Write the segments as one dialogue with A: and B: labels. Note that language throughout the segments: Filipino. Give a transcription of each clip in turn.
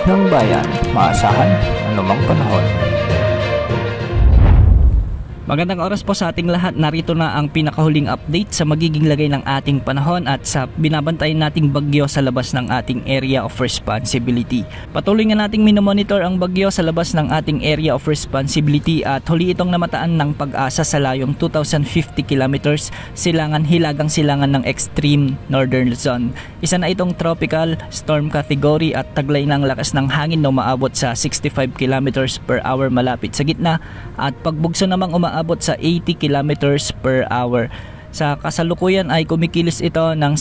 A: ng bayan, maasahan anumang panahon.
B: Magandang oras po sa ating lahat. Narito na ang pinakahuling update sa magiging lagay ng ating panahon at sa binabantayan nating bagyo sa labas ng ating area of responsibility. Patuloy nga nating minomonitor ang bagyo sa labas ng ating area of responsibility at huli itong namataan ng Pag-asa sa layong 2,050 kilometers hilagang silangan ng extreme northern Luzon. Isa na itong tropical storm category at taglay ng lakas ng hangin na umaabot sa 65 kilometers per hour malapit sa gitna at pagbugso namang umaabot sa 80 kilometers per hour. Sa kasalukuyan ay kumikilos ito ng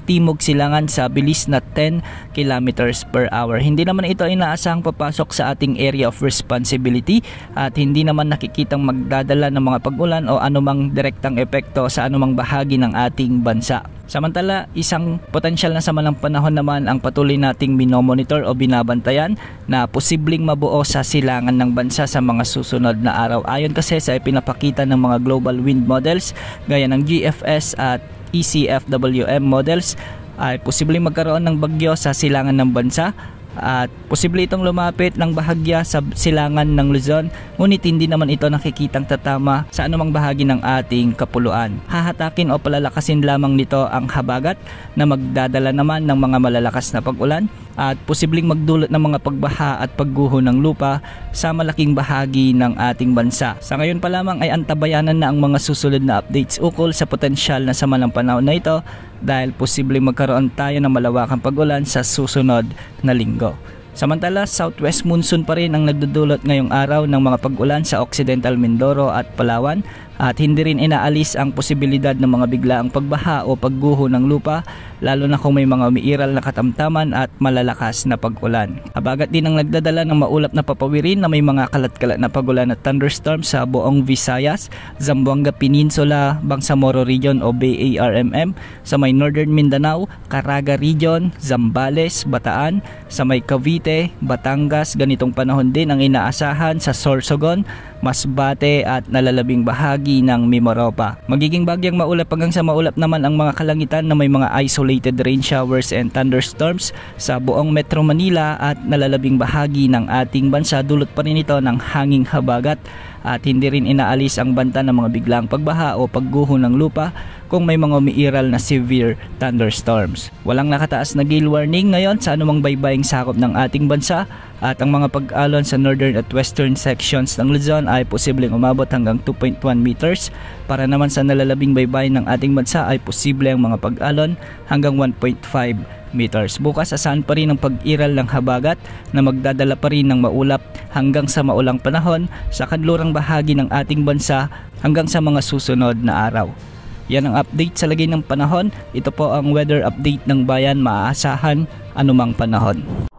B: timog silangan sa bilis na 10 kilometers per hour. Hindi naman ito inaasahang papasok sa ating area of responsibility at hindi naman nakikitang magdadala ng mga pag-ulan o anumang direktang epekto sa anumang bahagi ng ating bansa. Samantala, isang potensyal na sama ng panahon naman ang patuloy nating minomonitor o binabantayan na posibleng mabuo sa silangan ng bansa sa mga susunod na araw. Ayon kasi sa ipinapakita ng mga global wind models gaya ng GFS at ECFWM models ay posibleng magkaroon ng bagyo sa silangan ng bansa at posible itong lumapit ng bahagya sa silangan ng Luzon, ngunit hindi naman ito nakikitang tatama sa anumang bahagi ng ating kapuluan. Hahatakin o palalakasin lamang nito ang habagat na magdadala naman ng mga malalakas na pag-ulan at posibleng magdulot ng mga pagbaha at pagguho ng lupa sa malaking bahagi ng ating bansa. Sa ngayon pa lamang ay antabayanan na ang mga susunod na updates ukol sa potensyal na sama ng panahon na ito dahil posibleng magkaroon tayo ng malawakang pag-ulan sa susunod na linggo. Samantala, southwest monsoon pa rin ang nagdudulot ngayong araw ng mga pag-ulan sa Occidental Mindoro at Palawan at hindi rin inaalis ang posibilidad ng mga biglaang pagbaha o pagguho ng lupa lalo na kung may mga umiiral na katamtaman at malalakas na pag-ulan. Habagat din ang nagdadala ng maulap na papawirin na may mga kalat-kalat na pag-ulan at thunderstorms sa buong Visayas, Zamboanga Peninsula, Bangsamoro Region o BARMM, sa may Northern Mindanao, Caraga Region, Zambales, Bataan, sa may Cavite, Batangas. Ganitong panahon din ang inaasahan sa Sorsogon, Masbate at nalalabing bahagi ng Mimaropa. Magiging bagyang maulap hanggang sa maulap naman ang mga kalangitan na may mga isolated rain showers and thunderstorms sa buong Metro Manila at nalalabing bahagi ng ating bansa. Dulot pa rin ito ng hanging habagat at hindi rin inaalis ang banta ng mga biglang pagbaha o pagguho ng lupa kung may mga umiiral na severe thunderstorms. Walang nakataas na gale warning ngayon sa anumang baybaying sakop ng ating bansa at ang mga pag-alon sa northern at western sections ng Luzon ay posibleng umabot hanggang 2.1 meters. Para naman sa nalalabing baybayin ng ating bansa ay posible ang mga pag-alon hanggang 1.5 meters. Bukas asahan pa rin ang pag-iral ng habagat na magdadala pa rin ng maulap hanggang sa maulang panahon sa kanlurang bahagi ng ating bansa hanggang sa mga susunod na araw. Yan ang update sa lagay ng panahon. Ito po ang weather update ng bayan, maaasahan anumang panahon.